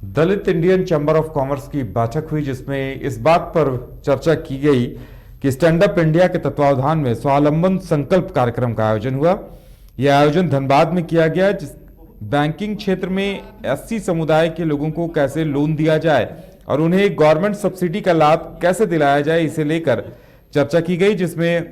Dalit Indian chamber of commerce की बैठक हुई जिसमें इस बात पर चर्चा की गई कि स्टैंड अप इंडिया के तत्वावधान में स्वावलंबन संकल्प कार्यक्रम का आयोजन हुआ। यह आयोजन धनबाद में किया गया। जिस बैंकिंग क्षेत्र में एससी समुदाय के लोगों को कैसे लोन दिया जाए और उन्हें गवर्नमेंट सब्सिडी का लाभ कैसे दिलाया जाए, इसे लेकर चर्चा की गई। जिसमें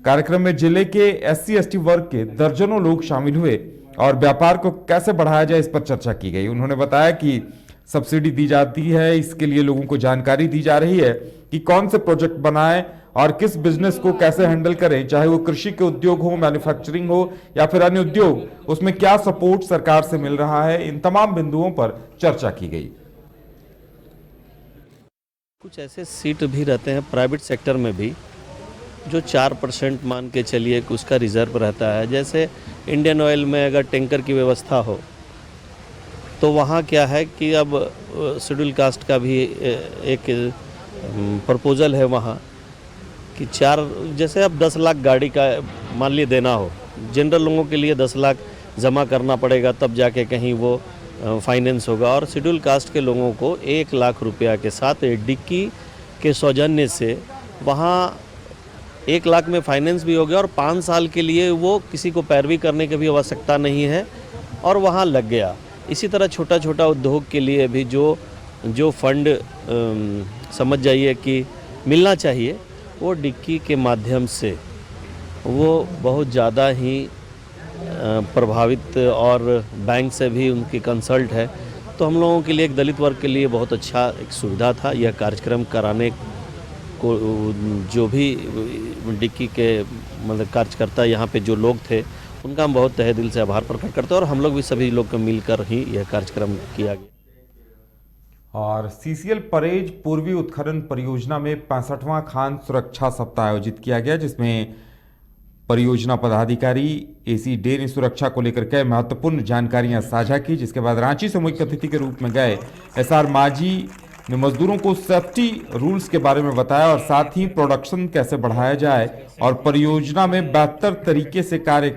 कार्यक्रम में जिले के एससी एसटी वर्ग के दर्जनों लोग शामिल हुए और व्यापार को कैसे बढ़ाया जाए इस पर चर्चा की गई। उन्होंने बताया कि सब्सिडी दी जाती है, इसके लिए लोगों को जानकारी दी जा रही है कि कौन से प्रोजेक्ट बनाएं और किस बिजनेस को कैसे हैंडल करें, चाहे वो कृषि के उद्योग हो, मैन्युफैक्चरिंग हो या फिर अन्य उद्योग, उसमें क्या सपोर्ट सरकार से मिल रहा है। इन तमाम बिंदुओं पर चर्चा की गई। कुछ ऐसे सीट भी रहते हैं प्राइवेट सेक्टर में भी जो 4% मान के चलिए कि उसका रिजर्व रहता है। जैसे इंडियन ऑयल में अगर टैंकर की व्यवस्था हो तो वहाँ क्या है कि अब शेड्यूल कास्ट का भी एक प्रपोजल है वहाँ कि जैसे अब 10 लाख गाड़ी का मान लिए देना हो, जनरल लोगों के लिए 10 लाख जमा करना पड़ेगा तब जाके कहीं वो फाइनेंस होगा, और शेड्यूल कास्ट के लोगों को 1 लाख रुपया के साथ डिक्की के सौजन्य से वहाँ 1 लाख में फाइनेंस भी हो गया और 5 साल के लिए वो किसी को पैरवी करने की भी आवश्यकता नहीं है और वहाँ लग गया। इसी तरह छोटा छोटा उद्योग के लिए भी जो फंड समझ जाइए कि मिलना चाहिए, वो डिक्की के माध्यम से वो बहुत ज़्यादा ही प्रभावित, और बैंक से भी उनकी कंसल्ट है। तो हम लोगों के लिए, एक दलित वर्ग के लिए बहुत अच्छा एक सुविधा था यह कार्यक्रम कराने को। जो भी डिक्की के मतलब कार्यकर्ता यहाँ पे जो लोग थे उनका हम बहुत तहे दिल से आभार प्रकट करते हैं, और हम लोग भी सभी लोग को मिलकर ही यह कार्यक्रम किया गया। और सीसीएल परेज पूर्वी उत्खनन परियोजना में 65वां खान सुरक्षा सप्ताह आयोजित किया गया, जिसमें परियोजना पदाधिकारी एसी डे ने सुरक्षा को लेकर कई महत्वपूर्ण जानकारियां साझा की। जिसके बाद रांची से मुख्य अतिथि के रूप में गए एसआर माझी ने मजदूरों को सेफ्टी रूल्स के बारे में बताया और साथ ही प्रोडक्शन कैसे बढ़ाया जाए और परियोजना में बेहतर तरीके से कार्य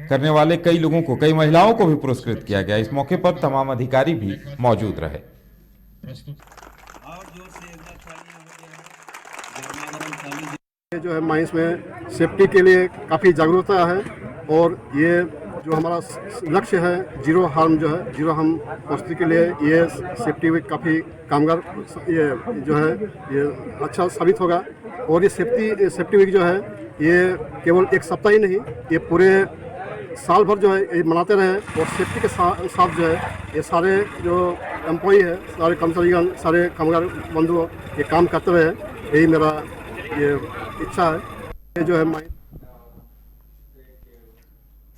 करने वाले कई लोगों को, कई महिलाओं को भी पुरस्कृत किया गया। इस मौके पर तमाम अधिकारी भी मौजूद रहे। जो है माइंस में सेफ्टी के लिए काफ़ी जागरूकता है, और ये जो हमारा लक्ष्य है जीरो हार्म, जो है जीरो हार्म पहुँचने के लिए ये सेफ्टी वीक काफ़ी कामगार ये जो है ये अच्छा साबित होगा। और ये सेफ्टी वीक जो है ये केवल एक सप्ताह ही नहीं, ये पूरे साल भर जो है ये मनाते रहे, और सेफ्टी के साथ जो है ये सारे जो एम्प्लॉई है, सारे कर्मचारीगण, सारे कामगार बंधु ये काम करते रहे। यही मेरा ये इच्छा है। ये जो है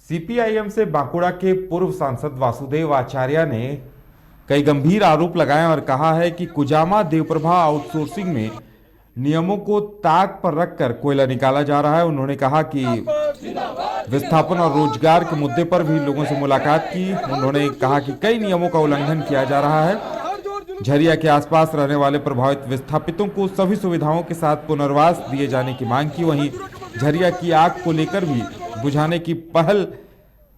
सीपीआईएम से बांकुड़ा के पूर्व सांसद वासुदेव आचार्य ने कई गंभीर आरोप लगाए और कहा है कि कुजामा देवप्रभा आउटसोर्सिंग में नियमों को ताक पर रखकर कोयला निकाला जा रहा है। उन्होंने कहा कि विस्थापन और रोजगार के मुद्दे पर भी लोगों से मुलाकात की। उन्होंने कहा कि कई नियमों का उल्लंघन किया जा रहा है। झरिया के आसपास रहने वाले प्रभावित विस्थापितों को सभी सुविधाओं के साथ पुनर्वास दिए जाने की मांग की। वहीं झरिया की आग को लेकर भी बुझाने की पहल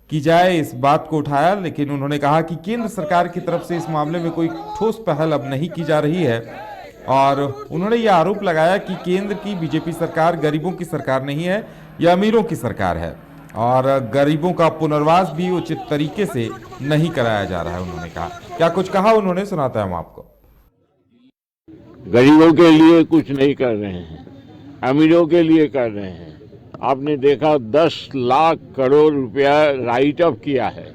की जाए, इस बात को उठाया। लेकिन उन्होंने कहा कि केंद्र सरकार की तरफ से इस मामले में कोई ठोस पहल अब नहीं की जा रही है, और उन्होंने यह आरोप लगाया कि केंद्र की बीजेपी सरकार गरीबों की सरकार नहीं है, यह अमीरों की सरकार है, और गरीबों का पुनर्वास भी उचित तरीके से नहीं कराया जा रहा है। उन्होंने कहा, क्या कुछ कहा उन्होंने, सुनाता है हम आपको। गरीबों के लिए कुछ नहीं कर रहे हैं, अमीरों के लिए कर रहे हैं। आपने देखा 10 लाख करोड़ रुपया राइट अप किया है,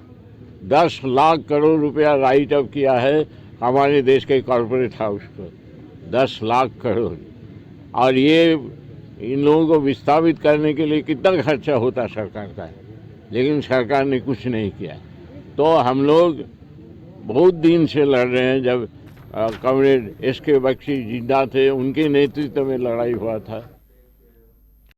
10 लाख करोड़ रुपया राइट अप किया है हमारे देश के कॉर्पोरेट हाउस को, 10 लाख करोड़। और ये इन लोगों को विस्थापित करने के लिए कितना खर्चा होता सरकार का, लेकिन सरकार ने कुछ नहीं किया। तो हम लोग बहुत दिन से लड़ रहे हैं। जब कॉमरेड एस के बख्शी जिंदा थे, उनके नेतृत्व में लड़ाई हुआ था।